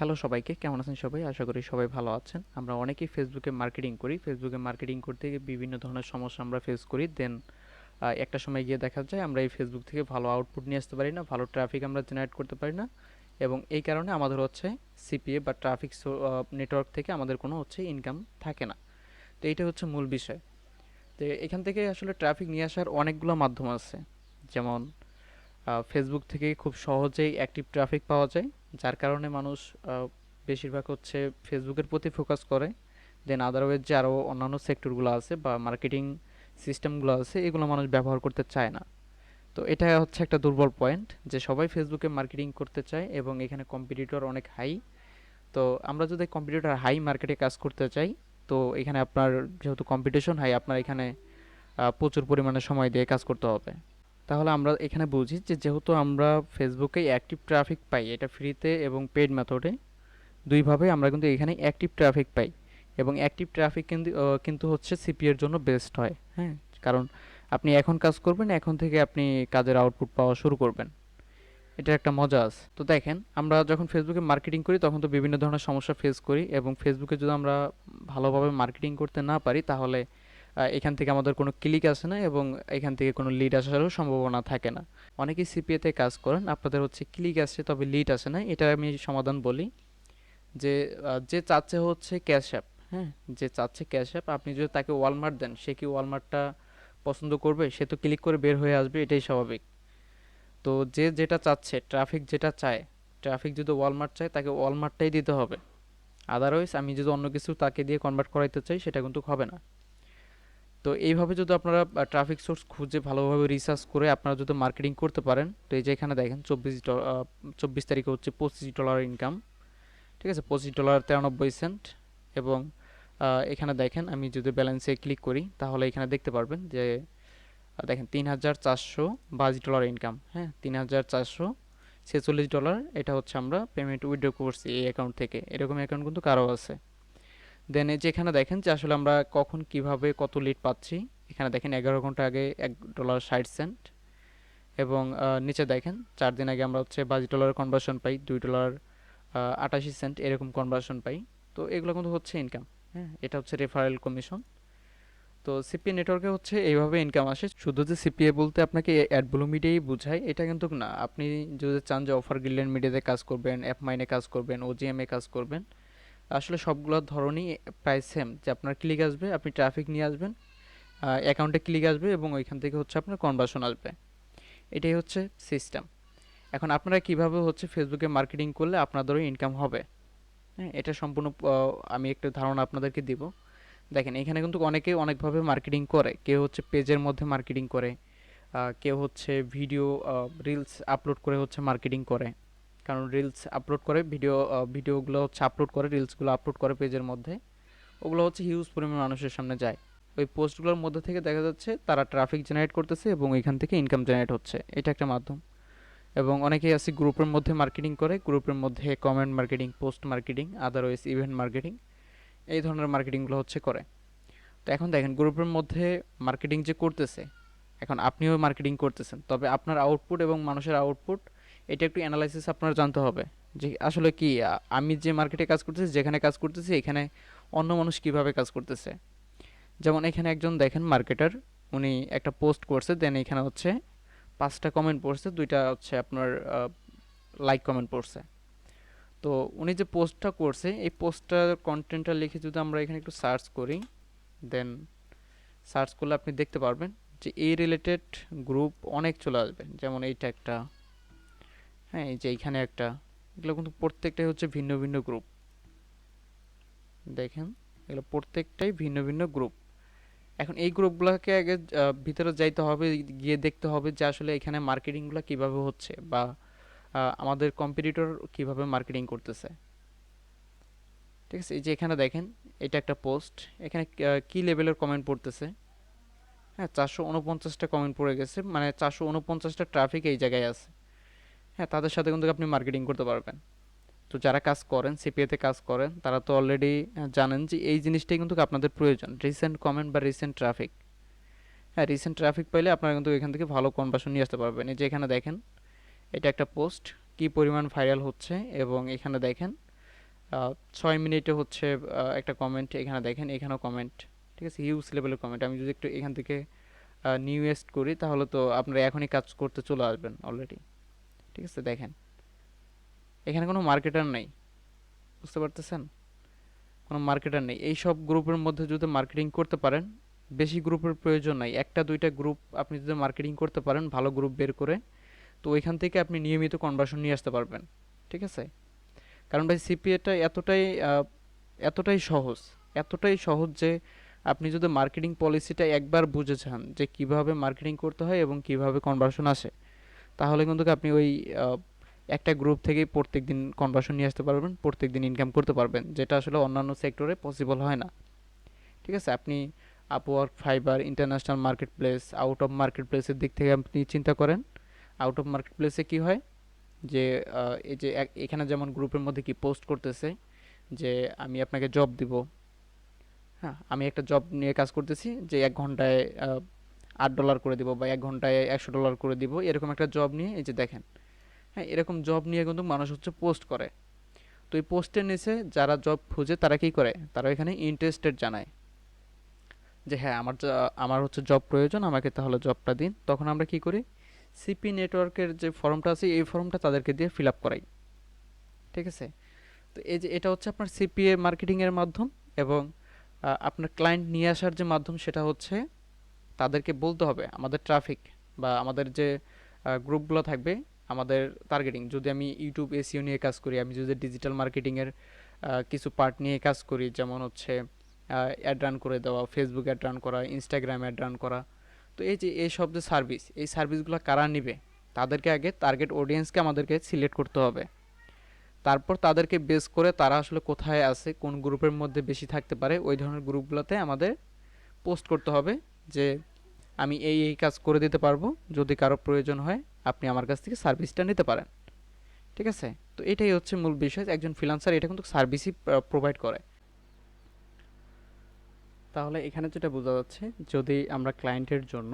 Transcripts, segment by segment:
Hello সবাইকে, কেমন আছেন সবাই? আশা করি সবাই ভালো আছেন। আমরা অনেকেই ফেসবুকে মার্কেটিং করি। ফেসবুকে মার্কেটিং করতে গিয়ে বিভিন্ন ধরনের সমস্যা আমরা ফেস করি। দেন একটা সময় গিয়ে দেখা যায় আমরা এই ফেসবুক থেকে ভালো আউটপুট নিয়ে আসতে পারি না, ভালো ট্রাফিক আমরা জেনারেট করতে পারি না, এবং এই কারণে আমাদের হচ্ছে সিপিএ বা ট্রাফিক নেটওয়ার্ক থেকে আমাদের কোনো হচ্ছে ইনকাম থাকে না। তো এইটা হচ্ছে মূল বিষয়। তো এখান থেকে আসলে ট্রাফিক নিয়ে আসার অনেকগুলো মাধ্যম আছে। যেমন ফেসবুক থেকে খুব সহজেই অ্যাক্টিভ ট্রাফিক পাওয়া যায়, যার কারণে মানুষ বেশিরভাগ হচ্ছে ফেসবুকের প্রতি ফোকাস করে। দেন আদারওয়াইজ যে আরও অন্যান্য সেক্টরগুলো আছে বা মার্কেটিং সিস্টেমগুলো আছে, এগুলো মানুষ ব্যবহার করতে চায় না। তো এটা হচ্ছে একটা দুর্বল পয়েন্ট, যে সবাই ফেসবুকে মার্কেটিং করতে চায় এবং এখানে কম্পিটিটর অনেক হাই। তো আমরা যদি কম্পিটিটর হাই মার্কেটে কাজ করতে চাই, তো এখানে আপনার যেহেতু কম্পিটিশন হাই, আপনার এখানে প্রচুর পরিমাণে সময় দিয়ে কাজ করতে হবে। তাহলে আমরা এখানে বুঝি যে যেহেতু আমরা ফেসবুকে অ্যাক্টিভ ট্রাফিক পাই, এটা ফ্রিতে এবং পেইড মেথডে দুইভাবে আমরা কিন্তু এখানে অ্যাক্টিভ ট্রাফিক পাই। এবং অ্যাক্টিভ ট্রাফিক কিন্তু হচ্ছে সিপি এর জন্য বেস্ট হয়। হ্যাঁ, কারণ আপনি এখন কাজ করবেন, এখন থেকে আপনি কাজের আউটপুট পাওয়া শুরু করবেন। এটার একটা মজা আছে। তো দেখেন, আমরা যখন ফেসবুকে মার্কেটিং করি তখন তো বিভিন্ন ধরনের সমস্যা ফেস করি, এবং ফেসবুকে যদি আমরা ভালোভাবে মার্কেটিং করতে না পারি, তাহলে এখান থেকে আমাদের কোনো ক্লিক আসে না এবং এখান থেকে কোনো লিড আসারও সম্ভাবনা থাকে না। অনেকেই সিপিএতে কাজ করেন, আপনাদের হচ্ছে ক্লিক আসে তবে লিড আসে না। এটা আমি সমাধান বলি যে যে চাচ্ছে হচ্ছে ক্যাশ অ্যাপ, হ্যাঁ, যে চাচ্ছে ক্যাশ অ্যাপ, আপনি যদি তাকে ওয়ালমার্ট দেন, সে কি ওয়ালমার্টটা পছন্দ করবে? সে তো ক্লিক করে বের হয়ে আসবে, এটাই স্বাভাবিক। তো যে যেটা চাচ্ছে, ট্রাফিক যেটা চায়, ট্রাফিক যদি ওয়ালমার্ট চায়, তাকে ওয়ালমার্টটাই দিতে হবে। আদারওয়াইজ আমি যদি অন্য কিছু তাকে দিয়ে কনভার্ট করাইতে চাই, সেটা কিন্তু হবে না। তো এইভাবে যদি আপনারা ট্রাফিক সোর্স খুঁজে ভালোভাবে রিসার্চ করে আপনারা যদি মার্কেটিং করতে পারেন, তো এই যে এখানে দেখেন 24 তারিখে হচ্ছে $25 ইনকাম। ঠিক আছে, $25.93। এবং এখানে দেখেন, আমি যদি ব্যালেন্সে ক্লিক করি তাহলে এখানে দেখতে পারবেন যে দেখেন $3,422 ইনকাম। হ্যাঁ, $3,446, এটা হচ্ছে আমরা পেমেন্ট উইথড্র করছি এই অ্যাকাউন্ট থেকে। এরকম অ্যাকাউন্ট কিন্তু কারো আছে। দেন এই যে এখানে দেখেন যে আসলে আমরা কখন কিভাবে কত লিড পাচ্ছি। এখানে দেখেন 11 ঘন্টা আগে $1.60। এবং নিচে দেখেন 4 দিন আগে আমরা হচ্ছে $22 কনভার্সন পাই, $2.88 এরকম কনভার্সন পাই। তো এগুলো কিন্তু হচ্ছে ইনকাম। হ্যাঁ, এটা হচ্ছে রেফারেল কমিশন। তো সিপিএ নেটওয়ার্কে হচ্ছে এইভাবে ইনকাম আসে। শুধু যে সিপিএ বলতে আপনাকে অ্যাডব্লু মিডিয়াই বোঝায় এটা কিন্তু না। আপনি যদি চান যে অফার গিল্ডেন মিডিয়াতে কাজ করবেন, অ্যাপ মাইনে কাজ করবেন, ওজিএমে কাজ করবেন, আসলে সবগুলো ধরনই প্রায় সেম। যে আপনার ক্লিক আসবে, আপনি ট্রাফিক নিয়ে আসবেন, অ্যাকাউন্টে ক্লিক আসবে এবং ওইখান থেকে হচ্ছে আপনার কনভার্সন আসবে। এটাই হচ্ছে সিস্টেম। এখন আপনারা কিভাবে হচ্ছে ফেসবুকে মার্কেটিং করলে আপনাদেরও ইনকাম হবে, হ্যাঁ, এটা সম্পূর্ণ আমি একটা ধারণা আপনাদেরকে দিব। দেখেন, এখানে কিন্তু অনেকেই অনেকভাবে মার্কেটিং করে। কেউ হচ্ছে পেজের মধ্যে মার্কেটিং করে, কেউ হচ্ছে ভিডিও রিলস আপলোড করে হচ্ছে মার্কেটিং করে। কারণ রিলস আপলোড করে, ভিডিওগুলো হচ্ছে আপলোড করে, রিলসগুলো আপলোড করে পেজের মধ্যে, ওগুলো হচ্ছে হিউজ পরিমাণ মানুষের সামনে যায়। ওই পোস্টগুলোর মধ্যে থেকে দেখা যাচ্ছে তারা ট্রাফিক জেনারেট করতেছে এবং এখান থেকে ইনকাম জেনারেট হচ্ছে। এটা একটা মাধ্যম। এবং অনেকেই আছে গ্রুপের মধ্যে মার্কেটিং করে, গ্রুপের মধ্যে comment marketing, post marketing, otherwise event marketing, এই ধরনের মার্কেটিংগুলো হচ্ছে করে। তো এখন দেখেন, গ্রুপের মধ্যে মার্কেটিং যে করতেছে, এখন আপনিও মার্কেটিং করতেছেন, তবে আপনার আউটপুট এবং মানুষের আউটপুট, এটা একটু অ্যানালাইসিস আপনার জানতে হবে যে আসলে কি আমি যে মার্কেটে কাজ করতেছি, যেখানে কাজ করতেছি, এখানে অন্য মানুষ কিভাবে কাজ করতেছে। যেমন এখানে একজন দেখেন মার্কেটার, উনি একটা পোস্ট করছে, দেন এখানে হচ্ছে 5টা কমেন্ট পড়ছে, 2টা হচ্ছে আপনার লাইক কমেন্ট পড়ছে। তো উনি যে পোস্টটা করছে, এই পোস্টটার কন্টেন্টটা লিখে যদি আমরা এখানে একটু সার্চ করি, দেন সার্চ করলে আপনি দেখতে পারবেন যে এই রিলেটেড গ্রুপ অনেক চলে আসবে। যেমন এইটা একটা, হ্যাঁ, এই যে এইখানে একটা, এগুলো কিন্তু প্রত্যেকটাই হচ্ছে ভিন্ন ভিন্ন গ্রুপ। দেখেন, এগুলো প্রত্যেকটাই ভিন্ন ভিন্ন গ্রুপ। এখন এই গ্রুপগুলোকে আগে ভিতরে যাইতে হবে, গিয়ে দেখতে হবে যে আসলে এখানে মার্কেটিংগুলো কিভাবে হচ্ছে, বা আমাদের কম্পিটিটর কিভাবে মার্কেটিং করতেছে। ঠিক আছে, এই যে এখানে দেখেন, এটা একটা পোস্ট, এখানে কি লেভেলের কমেন্ট পড়তেছে। হ্যাঁ, 449টা কমেন্ট পড়ে গেছে, মানে 449টা ট্রাফিক এই জায়গায় আছে। হ্যাঁ, তাদের সাথে কিন্তু আপনি মার্কেটিং করতে পারবেন। তো যারা কাজ করেন, সিপিএতে কাজ করেন, তারা তো অলরেডি জানেন যে এই জিনিসটাই কিন্তু আপনাদের প্রয়োজন, রিসেন্ট কমেন্ট বা রিসেন্ট ট্রাফিক। হ্যাঁ, রিসেন্ট ট্রাফিক পাইলে আপনারা কিন্তু এখান থেকে ভালো কনভার্সন নিয়ে আসতে পারবেন। এই যে এখানে দেখেন, এটা একটা পোস্ট কি পরিমাণ ভাইরাল হচ্ছে, এবং এখানে দেখেন 6 মিনিটে হচ্ছে একটা কমেন্ট, এখানে দেখেন এখানেও কমেন্ট, ঠিক আছে, হিউজ লেভেলের কমেন্ট। আমি যদি একটু এখান থেকে নিউয়েস্ট করি তাহলে তো আপনারা এখনই কাজ করতে চলে আসবেন অলরেডি। ঠিক আছে, দেখেন এখানে কোনো মার্কেটার নেই, বুঝতে পারতেছেন, কোনো মার্কেটার নেই। এই সব গ্রুপের মধ্যে যদি মার্কেটিং করতে পারেন, বেশি গ্রুপের প্রয়োজন নাই, একটা দুইটা গ্রুপ আপনি যদি মার্কেটিং করতে পারেন ভালো গ্রুপ বের করে, তো ওইখান থেকে আপনি নিয়মিত কনভার্সন নিয়ে আসতে পারবেন। ঠিক আছে, কারণ ভাই সিপিএটা এতটাই সহজ, এতটাই সহজ যে আপনি যদি মার্কেটিং পলিসিটা একবার বুঝে যান যে কিভাবে মার্কেটিং করতে হয় এবং কিভাবে কনভার্সন আসে, তাহলে কিন্তু আপনি ওই আহ, একটা গ্রুপ থেকেই প্রত্যেক দিন কনভার্সন নিয়ে আসতে পারবেন, প্রত্যেক দিন ইনকাম করতে পারবেন, যেটা আসলে অন্যান্য সেক্টরে পসিবল হয় না। ঠিক আছে, আপনি Upwork, fibre, international market place, out of market প্লেসের দিক থেকে আপনি চিন্তা করেন। আউট অফ মার্কেট প্লেসে কী হয় যে এই যে এখানে যেমন গ্রুপের মধ্যে কি পোস্ট করতেছে যে আমি আপনাকে জব দিব, হ্যাঁ আমি একটা জব নিয়ে কাজ করতেছি যে 1 ঘন্টায় $8 করে দিব বা 1 ঘন্টায় $100 করে দিব, এরকম একটা জব নিয়ে এই যে দেখেন, হ্যাঁ এরকম জব নিয়ে কিন্তু মানুষ হচ্ছে পোস্ট করে। তো এই পোস্টের নিচে যারা জব খুঁজে তারা কি করে, তারা এখানে ইন্টারেস্টেড জানায় যে হ্যাঁ আমার হচ্ছে জব প্রয়োজন, আমাকে তাহলে জবটা দিন। তখন আমরা কি করি, সিপি নেটওয়ার্কের যে ফর্মটা আছে এই ফর্মটা তাদেরকে দিয়ে ফিল আপ করাই। ঠিক আছে, তো এই যে এটা হচ্ছে আপনার সিপিএ মার্কেটিংয়ের মাধ্যম। এবং আপনার ক্লায়েন্ট নিয়ে আসার যে মাধ্যম সেটা হচ্ছে তাদেরকে বলতে হবে আমাদের ট্রাফিক বা আমাদের যে গ্রুপগুলো থাকবে, আমাদের টার্গেটিং, যদি আমি ইউটিউব এসইও নিয়ে কাজ করি, আমি যদি ডিজিটাল মার্কেটিংয়ের কিছু পার্ট নিয়ে কাজ করি, যেমন হচ্ছে অ্যাড রান করে দেওয়া, ফেসবুক অ্যাড রান করা, ইনস্টাগ্রাম অ্যাড রান করা, তো এই যে এই সব যে সার্ভিস, এই সার্ভিসগুলো কারা নিবে, তাদেরকে আগে টার্গেট অডিয়েন্সকে আমাদেরকে সিলেক্ট করতে হবে। তারপর তাদেরকে বেস করে তারা আসলে কোথায় আছে, কোন গ্রুপের মধ্যে বেশি থাকতে পারে, ওই ধরনের গ্রুপগুলোতে আমাদের পোস্ট করতে হবে যে আমি এই কাজ করে দিতে পারবো, যদি কারো প্রয়োজন হয় আপনি আমার কাছ থেকে সার্ভিসটা নিতে পারেন। ঠিক আছে, তো এটাই হচ্ছে মূল বিষয়, একজন ফ্রিল্যান্সার এটা কিন্তু সার্ভিসই প্রোভাইড করে। তাহলে এখানে যেটা বোঝা যাচ্ছে, যদি আমরা ক্লায়েন্টের জন্য,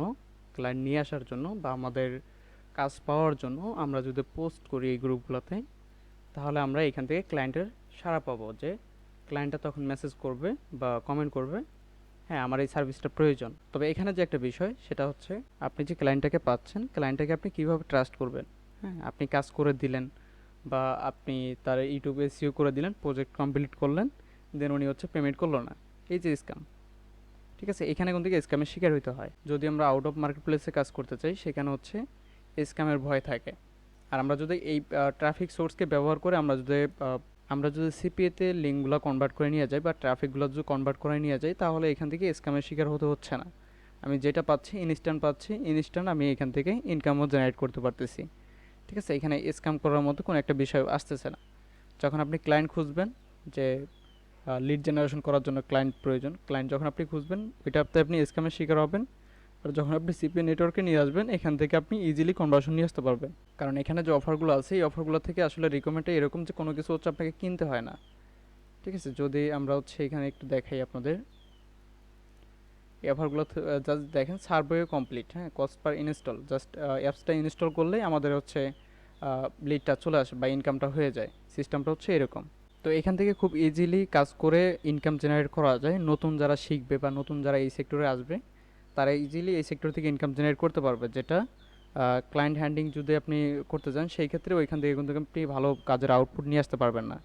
ক্লায়েন্ট নিয়ে আসার জন্য বা আমাদের কাজ পাওয়ার জন্য আমরা যদি পোস্ট করি এই গ্রুপগুলোতে, তাহলে আমরা এখান থেকে ক্লায়েন্টের সাড়া পাবো, যে ক্লায়েন্টটা তখন মেসেজ করবে বা কমেন্ট করবে হ্যাঁ আমার এই সার্ভিসটা প্রয়োজন। তবে এখানে যে একটা বিষয় সেটা হচ্ছে, আপনি যে ক্লায়েন্টটাকে পাচ্ছেন, ক্লায়েন্টটাকে আপনি কীভাবে ট্রাস্ট করবেন। হ্যাঁ আপনি কাজ করে দিলেন বা আপনি তার ইউটিউবে এসইও করে দিলেন, প্রজেক্ট কমপ্লিট করলেন, দেন উনি হচ্ছে পেমেন্ট করলো না, এই যে স্ক্যাম। ঠিক আছে, এখানে কোন থেকে স্ক্যামের শিকার হইতে হয়। যদি আমরা আউট অফ মার্কেট প্লেসে কাজ করতে চাই, সেখানে হচ্ছে স্ক্যামের ভয় থাকে। আর আমরা যদি এই ট্রাফিক সোর্সকে ব্যবহার করে আমরা যদি সিপিএতে লিঙ্কগুলো কনভার্ট করে নিয়ে যাই বা ট্রাফিকগুলো যদি কনভার্ট করে নিয়ে যাই, তাহলে এখান থেকে স্ক্যামের শিকার হতে হচ্ছে না। আমি যেটা পাচ্ছি ইনস্ট্যান্ট আমি এখান থেকে ইনকামও জেনারেট করতে পারতেছি। ঠিক আছে, এখানে স্ক্যাম করার মতো কোনো একটা বিষয় আসতেছে না। যখন আপনি ক্লায়েন্ট খুঁজবেন, যে লিড জেনারেশন করার জন্য ক্লায়েন্ট প্রয়োজন, ক্লায়েন্ট যখন আপনি খুঁজবেন ওইটাতে আপনি স্ক্যামের শিকার হবেন। আর যখন আপনি সিপিএ নেটওয়ার্কে নিয়ে আসবেন, এখান থেকে আপনি ইজিলি কনভার্সন নিয়ে আসতে পারবেন। কারণ এখানে যে অফারগুলো আছে এই অফারগুলো থেকে আসলে রিকমেন্ডটা এরকম যে কোনো কিছু হচ্ছে আপনাকে কিনতে হয় না। ঠিক আছে, যদি আমরা হচ্ছে এখানে একটু দেখাই আপনাদের এই অফারগুলো, জাস্ট দেখেন সার্ভে কমপ্লিট, হ্যাঁ কস্ট পার ইনস্টল, জাস্ট অ্যাপসটা ইনস্টল করলেই আমাদের হচ্ছে লিডটা চলে আসে বা ইনকামটা হয়ে যায়। সিস্টেমটা হচ্ছে এরকম। তো এখান থেকে খুব ইজিলি কাজ করে ইনকাম জেনারেট করা যায়। নতুন যারা শিখবে বা নতুন যারা এই সেক্টরে আসবে, তারা ইজিলি এই সেক্টর থেকে ইনকাম জেনারেট করতে পারবে, যেটা ক্লায়েন্ট হ্যান্ডিং যদি আপনি করতে চান সেই ক্ষেত্রে ওইখান থেকে কিন্তু আপনি ভালো কাজের আউটপুট নিয়ে আসতে পারবেন না।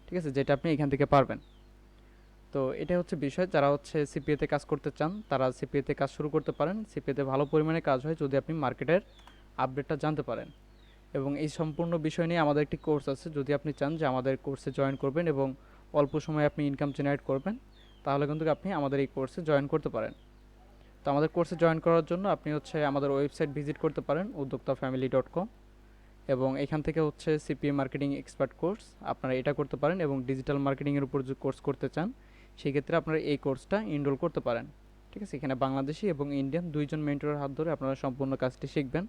ঠিক আছে, যেটা আপনি এখান থেকে পারবেন। তো এটা হচ্ছে বিষয়, যারা হচ্ছে সিপিএতে কাজ করতে চান তারা সিপিএতে কাজ শুরু করতে পারেন। সিপিএতে ভালো পরিমাণে কাজ হয় যদি আপনি মার্কেটের আপডেটটা জানতে পারেন। এবং এই সম্পূর্ণ বিষয় নিয়ে আমাদের একটি কোর্স আছে, যদি আপনি চান যে আমাদের কোর্সে জয়েন করবেন এবং অল্প সময়ে আপনি ইনকাম জেনারেট করবেন, তাহলে কিন্তু আপনি আমাদের এই কোর্সে জয়েন করতে পারেন। তো আমাদের কোর্সে জয়েন করার জন্য আপনি হচ্ছে আমাদের ওয়েবসাইট ভিজিট করতে পারেন udoktafamily.com। এবং এখান থেকে হচ্ছে সিপিএ মার্কেটিং এক্সপার্ট কোর্স আপনারা এটা করতে পারেন। এবং ডিজিটাল মার্কেটিংয়ের উপর যদি কোর্স করতে চান, সেই ক্ষেত্রে আপনারা এই কোর্সটা এনরোল করতে পারেন। ঠিক আছে, এখানে বাংলাদেশি এবং ইন্ডিয়ান দুইজন মেন্টরের হাত ধরে আপনারা সম্পূর্ণ কাজটি শিখবেন।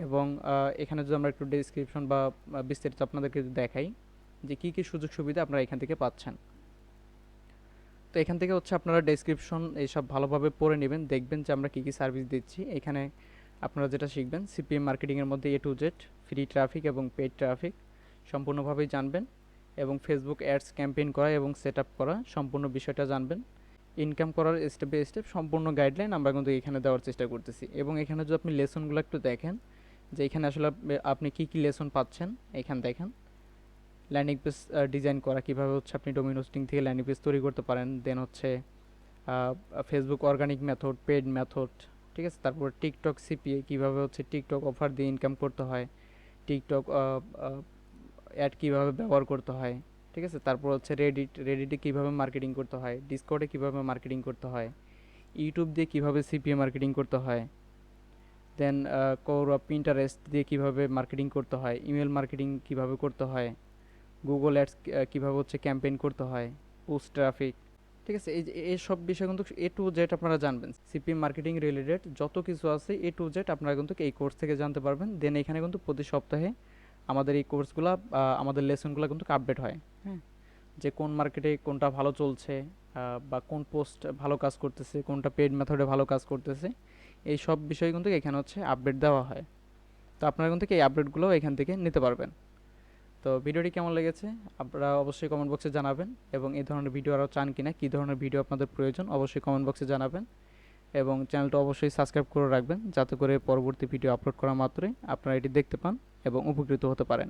এবং এখানে যদি আমরা একটু ডেসক্রিপশন বা বিস্তারিত আপনাদেরকে দেখাই যে কী কী সুযোগ সুবিধা আপনারা এখান থেকে পাচ্ছেন। তো এখান থেকে হচ্ছে আপনারা ডেসক্রিপশন এইসব ভালোভাবে পড়ে নেবেন, দেখবেন যে আমরা কী কী সার্ভিস দিচ্ছি। এখানে আপনারা যেটা শিখবেন সিপিএম মার্কেটিংয়ের মধ্যে A to Z, free traffic এবং পেইড ট্রাফিক সম্পূর্ণভাবেই জানবেন। এবং ফেসবুক অ্যাডস ক্যাম্পেইন করা এবং সেট আপ করা সম্পূর্ণ বিষয়টা জানবেন। ইনকাম করার স্টেপ বাই স্টেপ সম্পূর্ণ গাইডলাইন আমরা কিন্তু এখানে দেওয়ার চেষ্টা করতেছি। এবং এখানে যদি আপনি লেসনগুলো একটু দেখেন যে এখানে আসলে আপনি কী কী লেসন পাচ্ছেন এখানে দেখেন। ল্যান্ডিং পেজ ডিজাইন করা, কীভাবে হচ্ছে আপনি ডোমেইন হোস্টিং থেকে ল্যান্ডিং পেজ তৈরি করতে পারেন। দেন হচ্ছে Facebook organic method, paid method, ঠিক আছে। তারপর টিকটক সিপিএ, কীভাবে হচ্ছে টিকটক অফার দিয়ে ইনকাম করতে হয়, টিকটক অ্যাড কীভাবে ব্যবহার করতে হয়, ঠিক আছে। তারপর হচ্ছে রেডিটে কীভাবে মার্কেটিং করতে হয়, ডিসকর্ডে কীভাবে মার্কেটিং করতে হয়, ইউটিউব দিয়ে কীভাবে সিপিএ মার্কেটিং করতে হয়, দেন কোরা পিন্টারেস্ট দিয়ে কীভাবে মার্কেটিং করতে হয়, ইমেল মার্কেটিং কীভাবে করতে হয়, গুগল অ্যাডস কীভাবে হচ্ছে ক্যাম্পেইন করতে হয়, পোস্ট ট্রাফিক, ঠিক আছে। এই সব বিষয় কিন্তু এ টু জেড আপনারা জানবেন। সিপিএম মার্কেটিং রিলেটেড যত কিছু আছে এ টু জেড আপনারা কিন্তু এই কোর্স থেকে জানতে পারবেন। দেন এখানে কিন্তু প্রতি সপ্তাহে আমাদের এই কোর্সগুলো, আমাদের লেসনগুলো কিন্তু আপডেট হয়, হ্যাঁ। যে কোন মার্কেটে কোনটা ভালো চলছে, বা কোন পোস্ট ভালো কাজ করতেছে, কোনটা পেড মেথডে ভালো কাজ করতেছে, এই সব বিষয় কিন্তু এখানে হচ্ছে আপডেট দেওয়া হয়। তো আপনারা কিন্তু এই আপডেটগুলো এখান থেকে নিতে পারবেন। তো ভিডিওটি কেমন লেগেছে আপনারা অবশ্যই কমেন্ট বক্সে জানাবেন, এবং এই ধরনের ভিডিও আরও চান কিনা, কী ধরনের ভিডিও আপনাদের প্রয়োজন অবশ্যই কমেন্ট বক্সে জানাবেন। এবং চ্যানেলটা অবশ্যই সাবস্ক্রাইব করে রাখবেন যাতে করে পরবর্তী ভিডিও আপলোড করা মাত্রই আপনারা এটি দেখতে পান এবং উপকৃত হতে পারেন।